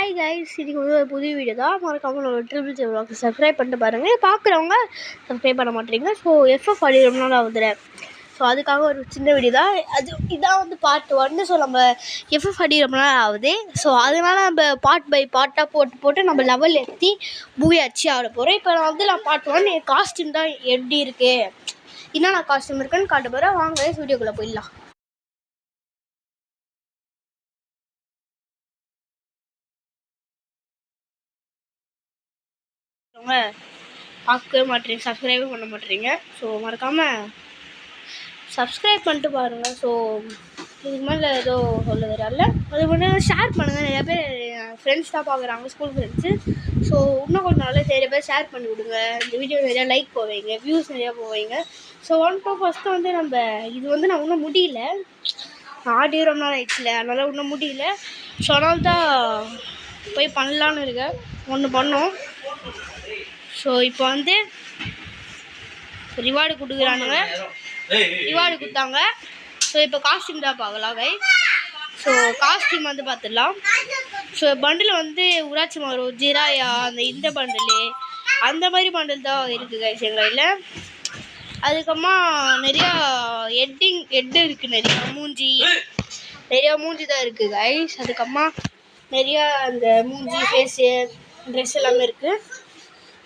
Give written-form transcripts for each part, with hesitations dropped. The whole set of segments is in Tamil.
ஹாய் கைஸ், இதுக்கு வந்து ஒரு புதிய வீடியோ தான். மறக்காம ஒரு ட்ரிபிள் ஜே vlog சப்ஸ்கிரைப் பண்ணிட்டு பாருங்கள். பார்க்குறவங்க சப்ஸ்கிரைப் பண்ண மாட்டேறீங்க. ஸோ எஃப்எஃப் ஆடி ரொம்ப நாள் ஆகுதுல, ஸோ அதுக்காக ஒரு சின்ன வீடியோ தான் இதான் வந்து பார்ட் 1. ஸோ நம்ம எஃப்எஃப் ஆடி ரொம்ப நாள் ஆகுது. ஸோ அதனால் நம்ம பார்ட் பை பார்ட்டாக போட்டு நம்ம லெவல் ஏற்றி மூவி அச்சு ஆட போகிறோம். இப்போ நான் பார்ட் 1 என் காஸ்டியூம் தான் எப்படி இருக்குது, என்னென்ன காஸ்டியூம் இருக்குன்னு காட்ட போகிறேன். வாங்க வீடியோக்குள்ளே போயிடலாம். பார்க்கவே மாட்டேறீங்க, சப்ஸ்கிரைபே பண்ண மாட்டேறீங்க. ஸோ மறக்காமல் சப்ஸ்கிரைப் பண்ணிட்டு பாருங்கள். ஸோ இதுக்கு மேலே ஏதோ சொல்ல தெரியல, அது மட்டும் ஷேர் பண்ணுங்கள். நிறையா பேர் ஃப்ரெண்ட்ஸ் தான் பார்க்குறாங்க, ஸ்கூல் ஃப்ரெண்ட்ஸு. ஸோ இன்னும் கொஞ்சம் நாள் நிறைய பேர் ஷேர் பண்ணி விடுங்க. இந்த வீடியோ நிறையா லைக் போவீங்க, வியூஸ் நிறையா போவீங்க. ஸோ ஃபஸ்ட்டு வந்து நம்ம இது வந்து நான் இன்னும் முடியல, ஆடி ரொம்ப நாள் ஆயிடுச்சுல, அதனால் இன்னும் முடியல. ஸோ அதனால தான் போய் பண்ணலான்னு இருக்கேன், ஒன்று பண்ணோம். ஸோ இப்போ வந்து ரிவார்டு கொடுக்குறானுங்க, ரிவார்டு கொடுத்தாங்க. ஸோ இப்போ காஸ்டியூம் தான் பார்க்கலாம் கை. ஸோ காஸ்டியூம் வந்து பார்த்துடலாம். ஸோ பண்டில் வந்து ஊராட்சி மாறும் ஜிராயா இந்த பண்டிலு அந்த மாதிரி பண்டில் தான் இருக்குது கைஸ் எங்கள் கையில். அதுக்கப்புறமா நிறையா ஹெட்டு இருக்குது, நிறையா மூஞ்சி தான் இருக்குது கைஸ். அதுக்கப்புறமா நிறையா அந்த மூஞ்சி ஃபேஸு ட்ரெஸ் எல்லாமே இருக்குது.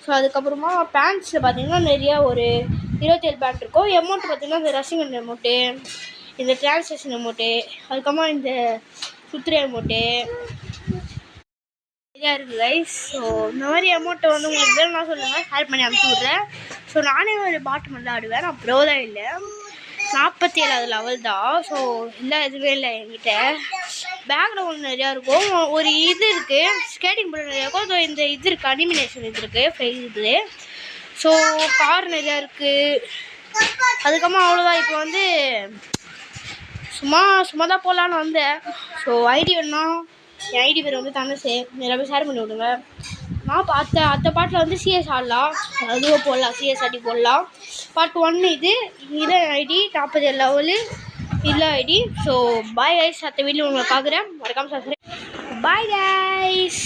ஸோ அதுக்கப்புறமா பேண்ட்ஸில் பார்த்திங்கன்னா நிறையா ஒரு 27 பேண்ட் இருக்கும். எமௌண்ட் பார்த்திங்கன்னா இந்த ரசிகன் எமௌண்ட்டு, இந்த டிரான்ஸ்லேஷன் எமௌண்ட்டு, அதுக்கப்புறமா இந்த சுத்துற எமௌண்ட்டு நிறையா இருக்குது கைஸ். ஸோ இந்த மாதிரி அமௌண்ட்டை வந்து உங்களுக்கு வேணும்னா சொல்லுங்கள், ஷேர் பண்ணி அனுப்பிச்சி விட்றேன். ஸோ நானே ஒரு பாட்டு மட்டும் தான் ஆடுவேன், நான் ப்ரோ தான் இல்லை, 47வது லெவல் தான். ஸோ இல்லை எதுவுமே இல்லை என்கிட்ட. பேக்ரவுண்ட் நிறையா இருக்கும், ஒரு இது இருக்குது, ஸ்கேட்டிங் போர்டு நிறையா இருக்கும். ஸோ இந்த இது இருக்குது, அனிமினேஷன் இது இருக்குது, ஃபைல் இது. ஸோ கார் நிறையா இருக்குது. அதுக்கப்புறமா அவ்வளோதான். இப்போ வந்து சும்மா தான் போகலான்னு வந்தேன். ஸோ ஐடி வேணும்னா என் ஐடி பேர் வந்து தனசே, நிறையா பேர் ஷேர் பண்ணி விடுங்க. நான் அடுத்த பாட்டில் வந்து சிஎஸ் ஆடலாம், அதுவும் போடலாம், சிஎஸ் ஆடி போடலாம். பார்ட் 1 இது ஐடி 47 லெவலு இல்லை ஐடி. ஸோ பாய் கைஸ், அடுத்த வீடியோ உங்களை பார்க்குறேன். மறக்காமல் சப்ஸ்கிரைப். Bye guys.